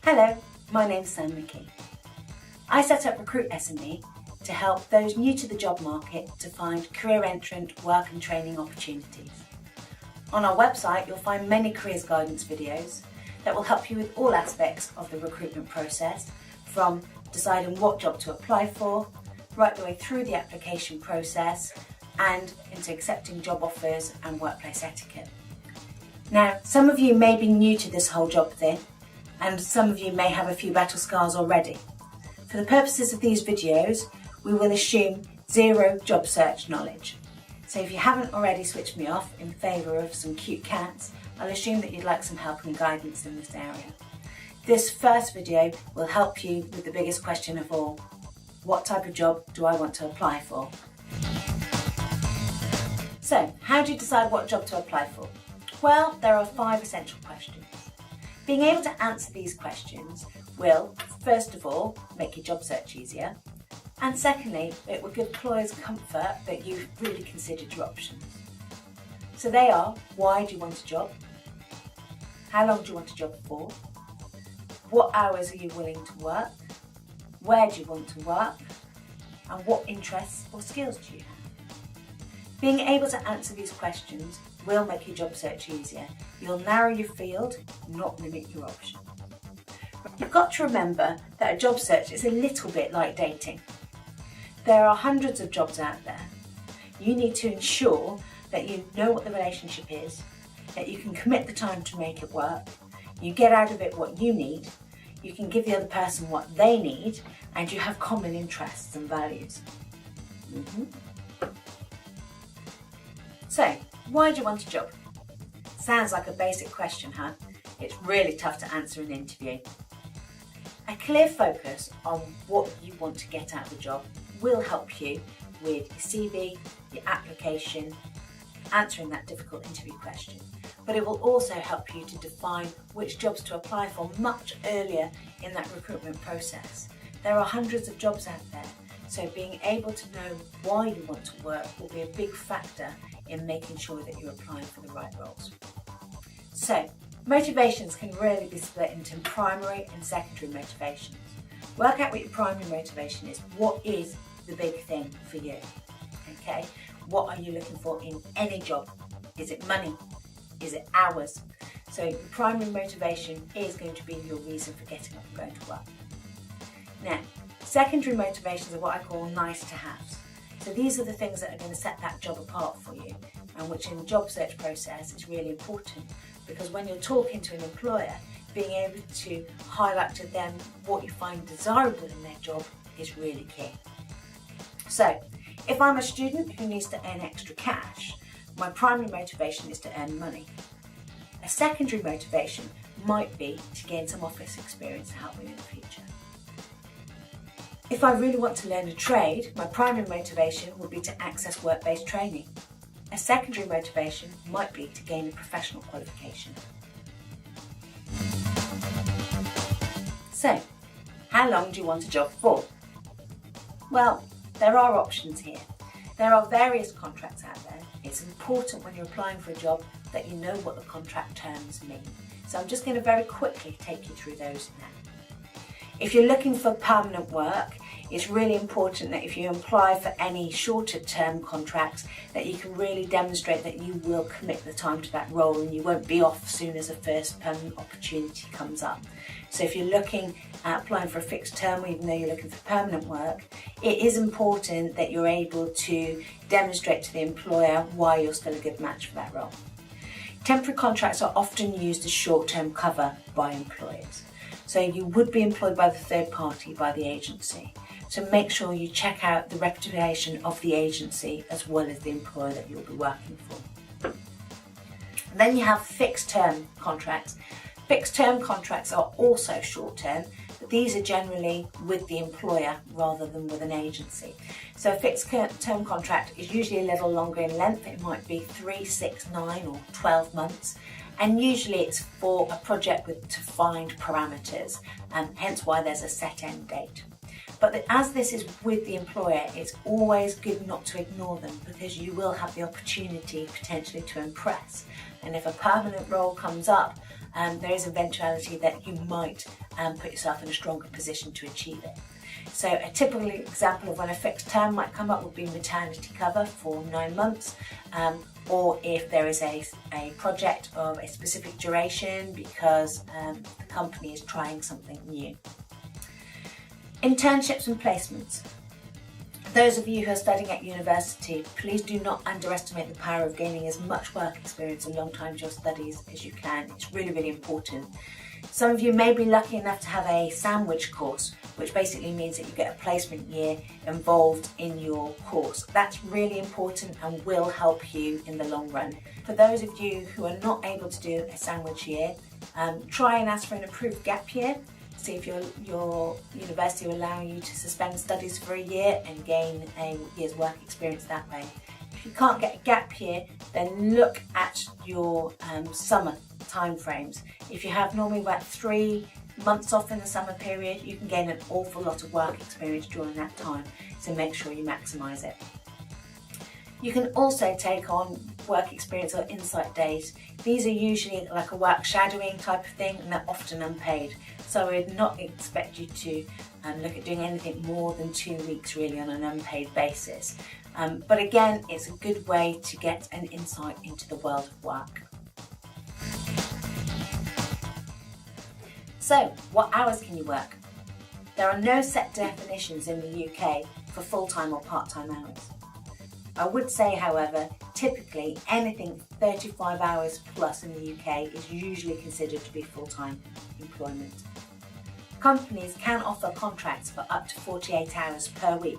Hello, my name's Sam McKee. I set up Recruit SME to help those new to the job market to find career entrant work and training opportunities. On our website you'll find many careers guidance videos that will help you with all aspects of the recruitment process, from deciding what job to apply for, right the way through the application process and into accepting job offers and workplace etiquette. Now, some of you may be new to this whole job thing, and some of you may have a few battle scars already. For the purposes of these videos, we will assume zero job search knowledge. So if you haven't already switched me off in favour of some cute cats, I'll assume that you'd like some help and guidance in this area. This first video will help you with the biggest question of all: what type of job do I want to apply for? So, how do you decide what job to apply for? Well, there are 5 essential questions. Being able to answer these questions will, first of all, make your job search easier, and secondly, it will give employers comfort that you've really considered your options. So they are: why do you want a job? How long do you want a job for? What hours are you willing to work? Where do you want to work? And what interests or skills do you have? Being able to answer these questions will make your job search easier. You'll narrow your field, not limit your options. You've got to remember that a job search is a little bit like dating. There are hundreds of jobs out there. You need to ensure that you know what the relationship is, that you can commit the time to make it work, you get out of it what you need, you can give the other person what they need, and you have common interests and values. So, why do you want a job? Sounds like a basic question, huh? It's really tough to answer in an interview. A clear focus on what you want to get out of the job will help you with your CV, your application, answering that difficult interview question. But it will also help you to define which jobs to apply for much earlier in that recruitment process. There are hundreds of jobs out there, so being able to know why you want to work will be a big factor in making sure that you're applying for the right roles. So, motivations can really be split into primary and secondary motivations. Work out what your primary motivation is. What is the big thing for you? Okay, what are you looking for in any job? Is it money? Is it hours? So your primary motivation is going to be your reason for getting up and going to work. Now, secondary motivations are what I call nice to haves. So these are the things that are going to set that job apart for you, and which in the job search process is really important, because when you're talking to an employer, being able to highlight to them what you find desirable in their job is really key. So, if I'm a student who needs to earn extra cash, my primary motivation is to earn money. A secondary motivation might be to gain some office experience to help me in the future. If I really want to learn a trade, my primary motivation would be to access work-based training. A secondary motivation might be to gain a professional qualification. So, how long do you want a job for? Well, there are options here. There are various contracts out there. It's important when you're applying for a job that you know what the contract terms mean. So I'm just going to very quickly take you through those now. If you're looking for permanent work, it's really important that if you apply for any shorter term contracts, that you can really demonstrate that you will commit the time to that role and you won't be off as soon as the first permanent opportunity comes up. So if you're looking at applying for a fixed term, even though you're looking for permanent work, it is important that you're able to demonstrate to the employer why you're still a good match for that role. Temporary contracts are often used as short-term cover by employers. So you would be employed by the third party, by the agency. So make sure you check out the reputation of the agency as well as the employer that you'll be working for. And then you have fixed term contracts. Fixed term contracts are also short term, but these are generally with the employer rather than with an agency. So a fixed term contract is usually a little longer in length. It might be 3, 6, 9 or 12 months. And usually it's for a project with defined parameters, and hence why there's a set end date. But as this is with the employer, it's always good not to ignore them, because you will have the opportunity potentially to impress. And if a permanent role comes up, there is eventuality that you might and put yourself in a stronger position to achieve it. So a typical example of when a fixed term might come up would be maternity cover for 9 months, or if there is a project of a specific duration because the company is trying something new. Internships and placements. Those of you who are studying at university, please do not underestimate the power of gaining as much work experience alongside your studies as you can. It's really, really important. Some of you may be lucky enough to have a sandwich course, which basically means that you get a placement year involved in your course. That's really important and will help you in the long run. For those of you who are not able to do a sandwich year, try and ask for an approved gap year. See if your university will allow you to suspend studies for a year and gain a year's work experience that way. If you can't get a gap year, then look at your summer timeframes. If you have normally about 3 months off in the summer period, you can gain an awful lot of work experience during that time, so make sure you maximise it. You can also take on work experience or insight days. These are usually like a work shadowing type of thing, and they're often unpaid. So I would not expect you to look at doing anything more than 2 weeks really on an unpaid basis. But again, it's a good way to get an insight into the world of work. So, what hours can you work? There are no set definitions in the UK for full-time or part-time hours. I would say, however, typically anything 35 hours plus in the UK is usually considered to be full-time employment. Companies can offer contracts for up to 48 hours per week.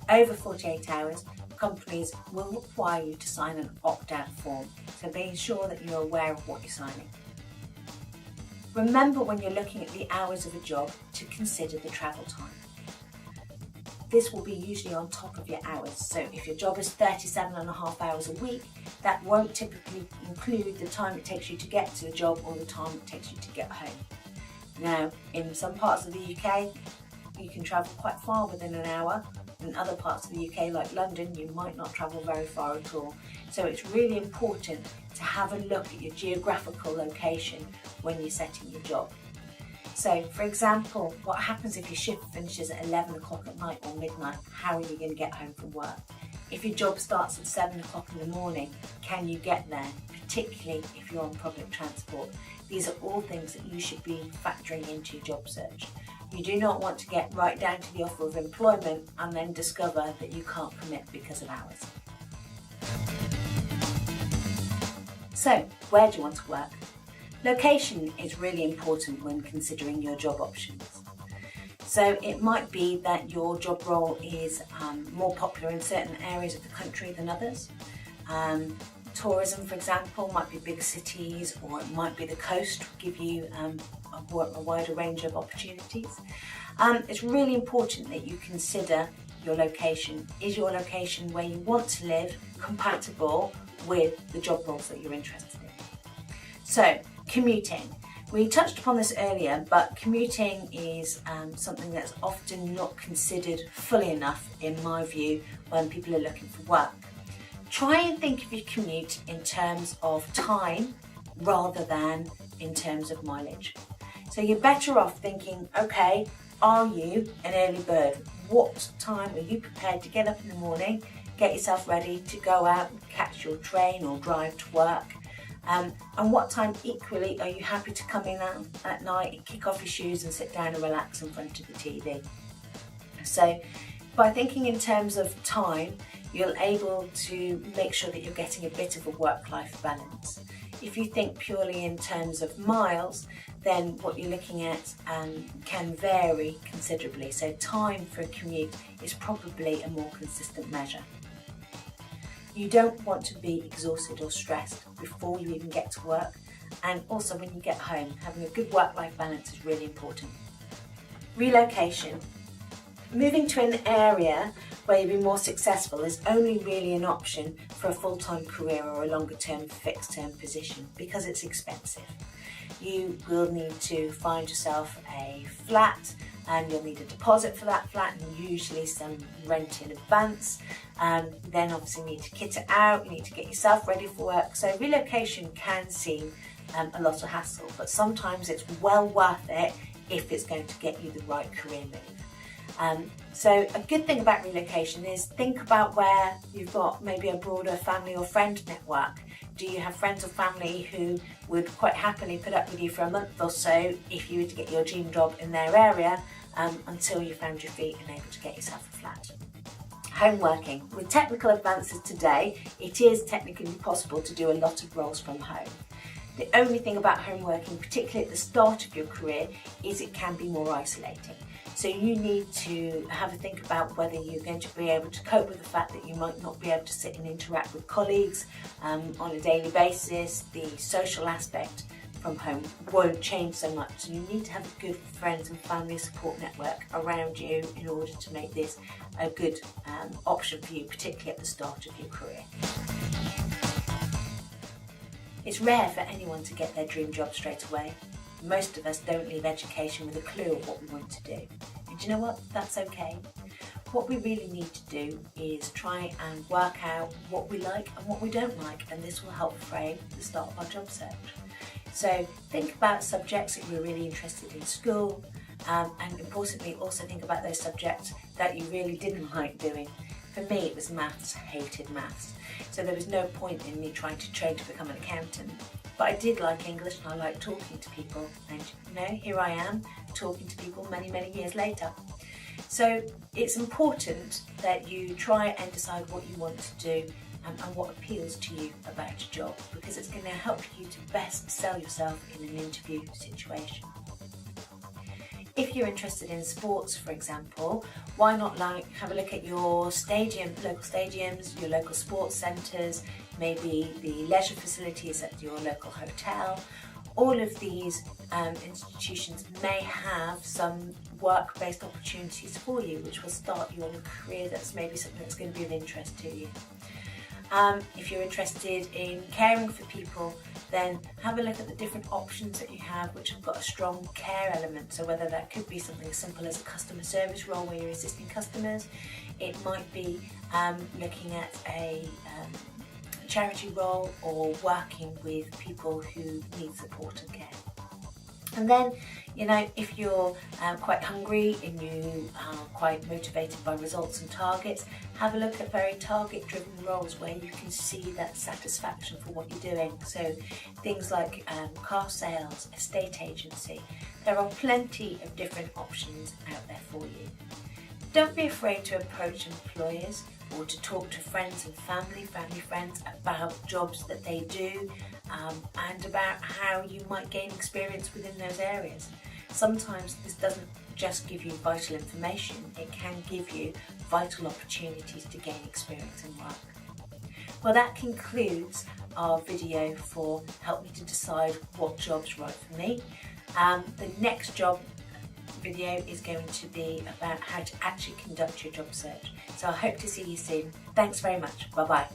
Over 48 hours, companies will require you to sign an opt-out form, so be sure that you're aware of what you're signing. Remember when you're looking at the hours of a job to consider the travel time. This will be usually on top of your hours, so if your job is 37.5 hours a week, that won't typically include the time it takes you to get to the job or the time it takes you to get home. Now, in some parts of the UK, you can travel quite far within an hour. In other parts of the UK, like London, you might not travel very far at all. So it's really important to have a look at your geographical location when you're setting your job. So, for example, what happens if your shift finishes at 11 o'clock at night or midnight? How are you going to get home from work? If your job starts at 7 o'clock in the morning, can you get there, particularly if you're on public transport? These are all things that you should be factoring into your job search. You do not want to get right down to the offer of employment and then discover that you can't commit because of hours. So, where do you want to work? Location is really important when considering your job options. So it might be that your job role is more popular in certain areas of the country than others. Tourism, for example, might be big cities, or it might be the coast, give you a wider range of opportunities. It's really important that you consider your location. Is your location where you want to live compatible with the job roles that you're interested in? So, commuting. We touched upon this earlier, but commuting is something that's often not considered fully enough, in my view, when people are looking for work. Try and think of your commute in terms of time rather than in terms of mileage. So you're better off thinking, okay, are you an early bird? What time are you prepared to get up in the morning, get yourself ready to go out and catch your train or drive to work? And what time equally are you happy to come in at night and kick off your shoes and sit down and relax in front of the TV? So by thinking in terms of time, you're able to make sure that you're getting a bit of a work-life balance. If you think purely in terms of miles, then what you're looking at can vary considerably. So time for a commute is probably a more consistent measure. You don't want to be exhausted or stressed before you even get to work, and also when you get home, having a good work-life balance is really important. Relocation. Moving to an area where you'll be more successful is only really an option for a full-time career or a longer-term fixed-term position because it's expensive. You will need to find yourself a flat, and you'll need a deposit for that flat and usually some rent in advance. Then obviously you need to kit it out, you need to get yourself ready for work. So relocation can seem a lot of hassle, but sometimes it's well worth it if it's going to get you the right career move. So a good thing about relocation is think about where you've got maybe a broader family or friend network. Do you have friends or family who would quite happily put up with you for a month or so if you were to get your dream job in their area until you found your feet and able to get yourself a flat? Home working. With technical advances today, it is technically possible to do a lot of roles from home. The only thing about home working, particularly at the start of your career, is it can be more isolating. So you need to have a think about whether you're going to be able to cope with the fact that you might not be able to sit and interact with colleagues on a daily basis. The social aspect from home won't change so much. So you need to have a good friends and family support network around you in order to make this a good option for you, particularly at the start of your career. It's rare for anyone to get their dream job straight away. Most of us don't leave education with a clue of what we want to do. And do you know what? That's okay. What we really need to do is try and work out what we like and what we don't like, and this will help frame the start of our job search. So think about subjects that you're really interested in school, and importantly also think about those subjects that you really didn't like doing. For me it was maths. Hated maths. So there was no point in me trying to train to become an accountant. But I did like English and I liked talking to people, and here I am talking to people many, many years later. So it's important that you try and decide what you want to do and what appeals to you about a job, because it's going to help you to best sell yourself in an interview situation. If you're interested in sports, for example, why not have a look at your local stadiums, your local sports centres, maybe the leisure facilities at your local hotel. All of these institutions may have some work-based opportunities for you, which will start you on a career that's maybe something that's going to be of interest to you. If you're interested in caring for people, then have a look at the different options that you have which have got a strong care element. So whether that could be something as simple as a customer service role where you're assisting customers, it might be looking at a charity role or working with people who need support and care. And then, if you're quite hungry and you are quite motivated by results and targets, have a look at very target-driven roles where you can see that satisfaction for what you're doing. So things like car sales, estate agency. There are plenty of different options out there for you. Don't be afraid to approach employers or to talk to friends and family friends about jobs that they do and about how you might gain experience within those areas. Sometimes this doesn't just give you vital information, it can give you vital opportunities to gain experience in work. Well, that concludes our video for Help Me to Decide What Job's Right for Me. The next job video is going to be about how to actually conduct your job search. So I hope to see you soon. Thanks very much. Bye bye.